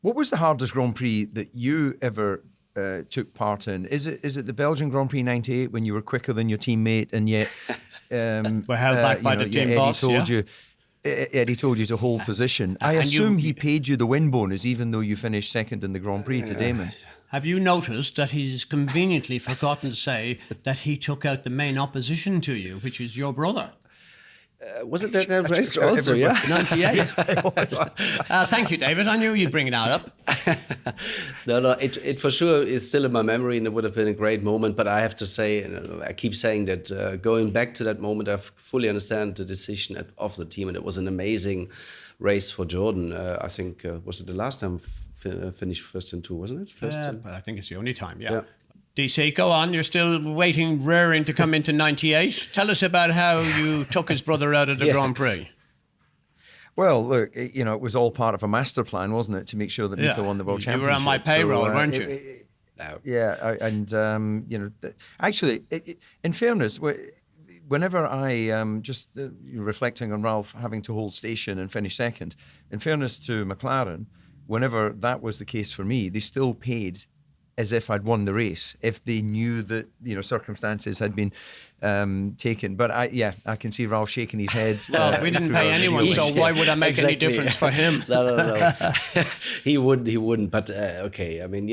What was the hardest Grand Prix that you ever took part in? Is it the Belgian Grand Prix '98 when you were quicker than your teammate and yet we're held back by the team Eddie boss? Eddie told you to hold position. I assume he paid you the win bonus, even though you finished second in the Grand Prix to Damon. Have you noticed that he's conveniently forgotten to say that he took out the main opposition to you, which is your brother? Was it that race also, yeah? 98. Yeah, it was. Thank you, David. I knew you'd bring that up. No, it for sure is still in my memory, and it would have been a great moment. But I have to say, I keep saying that going back to that moment, I fully understand the decision of the team, and it was an amazing race for Jordan. I think, was it the last time finished first and two, wasn't it? But I think it's the only time, yeah. DC, go on. You're still waiting, raring to come into 98. Tell us about how you took his brother out of the Grand Prix. Well, look, it was all part of a master plan, wasn't it, to make sure that Mika won the World Championship. You were on my payroll, weren't you? Actually, in fairness, whenever I just reflecting on Ralf having to hold station and finish second, in fairness to McLaren, whenever that was the case for me, they still paid as if I'd won the race, if they knew that circumstances had been taken. But I can see Ralf shaking his head. Well, we didn't pay anyone, so why would I make any difference for him? No. He wouldn't. But okay, I mean,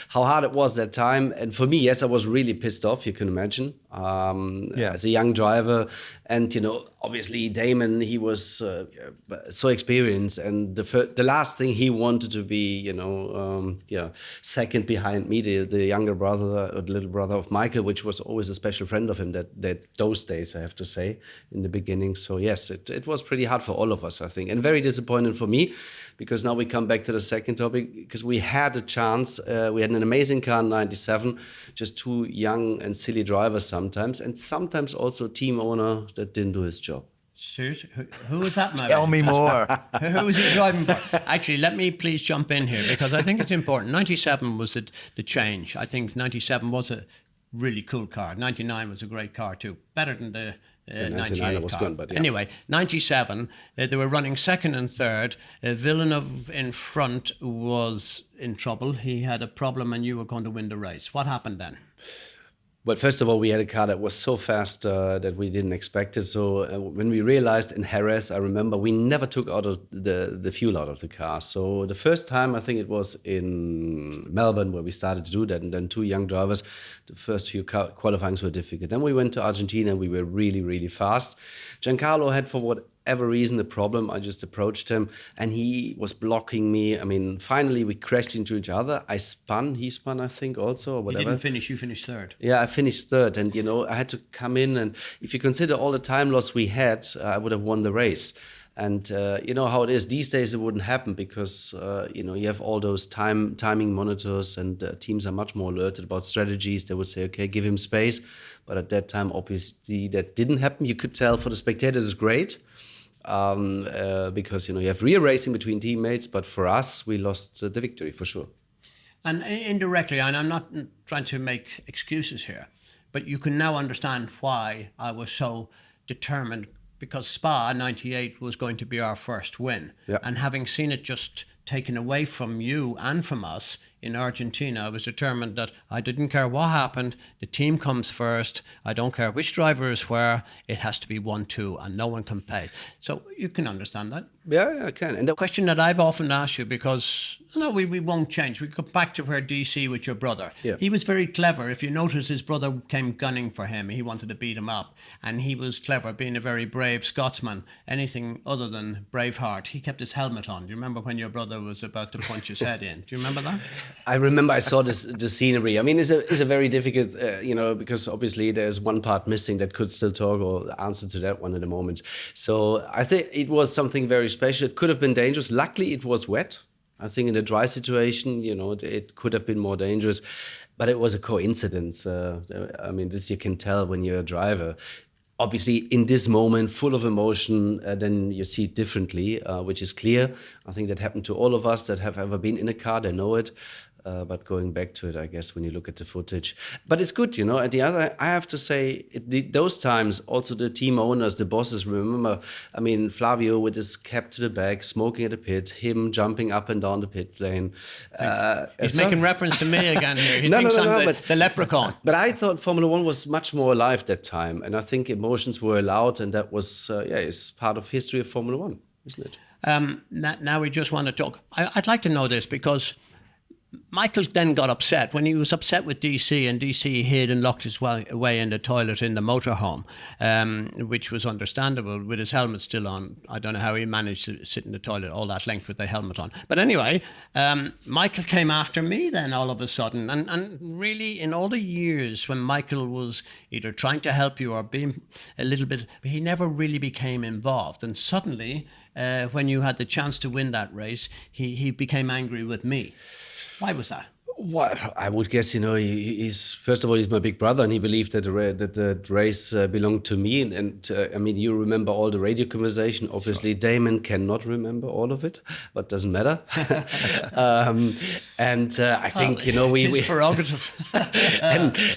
how hard it was that time. And for me, yes, I was really pissed off, you can imagine, as a young driver. And, obviously Damon, he was so experienced. And the last thing he wanted to be, second behind me, the younger brother, or the little brother of Michael, which was always a special friend of him that those days, I have to say, in the beginning. So yes, it was pretty hard for all of us, I think, and very disappointing for me, because now we come back to the second topic, because we had a chance. We had an amazing car in '97, just two young and silly drivers sometimes, and sometimes also a team owner that didn't do his job. Seriously? Who was that, Mary? Tell me more. Who was he driving for? Actually, let me please jump in here, because I think it's important. 97 was the change. I think 97 was a really cool car. 99 was a great car too. Better than the 98 was car. good, but Anyway, 97, they were running second and third. Villeneuve in front was in trouble. He had a problem and you were going to win the race. What happened then? Well, first of all, we had a car that was so fast that we didn't expect it. So when we realized in Jerez, I remember we never took out of the fuel out of the car. So the first time, I think it was in Melbourne where we started to do that. And then two young drivers, the first few qualifyings were difficult. Then we went to Argentina and we were really, really fast. Giancarlo had, for whatever reason, a problem. I just approached him and he was blocking me. I mean, finally we crashed into each other. I spun, he spun, I think, also, or whatever. You didn't finish, you finished third. Yeah, I finished third, and I had to come in, and if you consider all the time loss we had, I would have won the race. And you know how it is these days, it wouldn't happen, because you have all those timing monitors, and teams are much more alerted about strategies. They would say, okay, give him space. But at that time, obviously, that didn't happen. You could tell for the spectators it's great, because you have real racing between teammates. But for us, we lost the victory for sure. And indirectly, and I'm not trying to make excuses here, but you can now understand why I was so determined, because Spa 98 was going to be our first win. Yeah. And having seen it just taken away from you and from us in Argentina, I was determined that I didn't care what happened. The team comes first. I don't care which driver is where. It has to be 1-2 and no one can pay. So you can understand that. Yeah, I can. And the question that I've often asked you, because we won't change. We go back to where DC with your brother. Yeah. He was very clever. If you notice, his brother came gunning for him. He wanted to beat him up. And he was clever, being a very brave Scotsman. Anything other than Braveheart. He kept his helmet on. Do you remember when your brother was about to punch his head in? Do you remember that? I remember I saw the scenery. I mean, it's a very difficult, because obviously there's one part missing that could still talk or answer to that one at the moment. So I think it was something very special. It could have been dangerous. Luckily, it was wet. I think in a dry situation, it could have been more dangerous, but it was a coincidence. I mean, this you can tell when you're a driver. Obviously, in this moment, full of emotion, then you see it differently, which is clear. I think that happened to all of us that have ever been in a car. They know it. But going back to it, I guess, when you look at the footage. But it's good, you know. At the other, I have to say, those times, also the team owners, the bosses, remember, I mean, Flavio with his cap to the back, smoking at the pit, him jumping up and down the pit lane. He's making reference to me again here. He thinks I'm the leprechaun. But I thought Formula One was much more alive that time. And I think emotions were allowed. And that was, it's part of history of Formula One, isn't it? Now we just want to talk. I'd like to know this because Michael then got upset when he was upset with DC, and DC hid and locked his way in the toilet in the motorhome, which was understandable with his helmet still on. I don't know how he managed to sit in the toilet all that length with the helmet on. But anyway, Michael came after me then all of a sudden. And really, in all the years when Michael was either trying to help you or being a little bit, he never really became involved. And suddenly, when you had the chance to win that race, he became angry with me. Why was that? Well, I would guess, you know, he's first of all, he's my big brother, and he believed that the race belonged to me. And I mean, you remember all the radio conversation. Obviously, sure. Damon cannot remember all of it, but doesn't matter. I think, you know, we prerogative.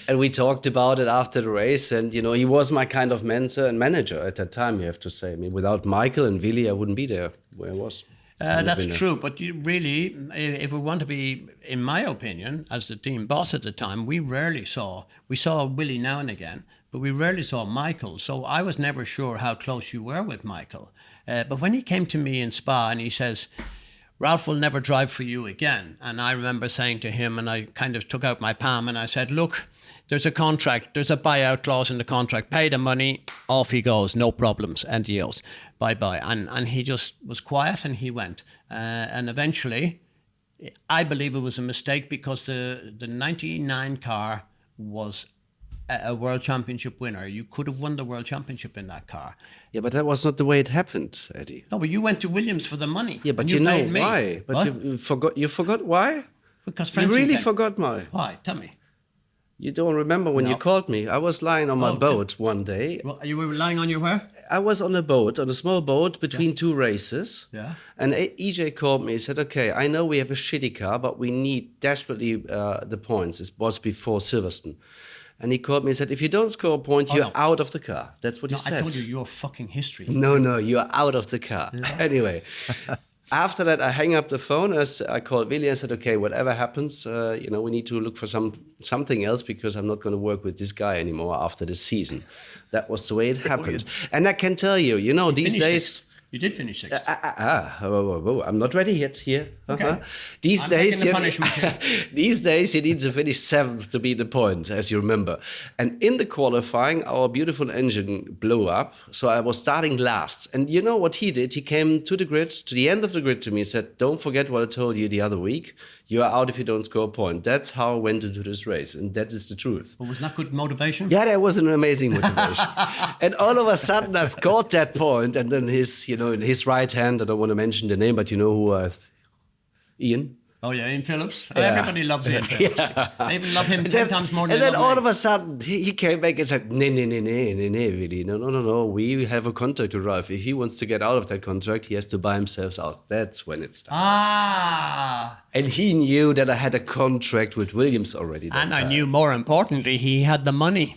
and we talked about it after the race. And, you know, he was my kind of mentor and manager at that time, you have to say. I mean, without Michael and Willy, I wouldn't be there where I was. That's true, but you really, if we want to be, in my opinion, as the team boss at the time, we saw Willy now and again, but we rarely saw Michael. So I was never sure how close you were with Michael. But when he came to me in Spa and he says, Ralf will never drive for you again. And I remember saying to him, and I kind of took out my palm and I said, look, there's a contract, there's a buyout clause in the contract, pay the money, off he goes, no problems, and deals, bye-bye. And he just was quiet and he went. And eventually, I believe it was a mistake because the 99 car was a world championship winner. You could have won the world championship in that car. Yeah, but that was not the way it happened, Eddie. No, but you went to Williams for the money. Yeah, but you know why? But you forgot why? Because you really forgot why. Why? Tell me. You don't remember when you called me? I was lying on my boat one day. Well, you were lying on your where? I was on a boat, on a small boat between two races. Yeah. And EJ called me. He said, okay, I know we have a shitty car, but we need desperately the points. It was before Silverstone. And he called me and said, if you don't score a point, you're out of the car. That's what he said. I told you, you're fucking history. No, you're out of the car. Anyway. After that, I hang up the phone. As I called Willy and said, okay, whatever happens, you know, we need to look for something else because I'm not going to work with this guy anymore after this season. That was the way it happened. And I can tell you, you know, these days... You did finish sixth. I'm not ready yet here. Okay. These days you need to finish seventh to beat the point, as you remember. And in the qualifying, our beautiful engine blew up. So I was starting last. And you know what he did? He came to the grid, to the end of the grid to me and said, don't forget what I told you the other week. You are out if you don't score a point. That's how I went into this race. And that is the truth. But was that good motivation? Yeah, that was an amazing motivation. And all of a sudden I scored that point. And then his, you know, in his right hand, I don't want to mention the name, but you know who Ian? Oh, yeah, Ian Phillips. Yeah. Everybody loves Ian Phillips. Yeah. They even love him 10 times more than they love me. And then all of a sudden, he came back and said, no, Willy. No. We have a contract with Ralf. If he wants to get out of that contract, he has to buy himself out. That's when it started. And he knew that I had a contract with Williams already. And I knew, more importantly, he had the money.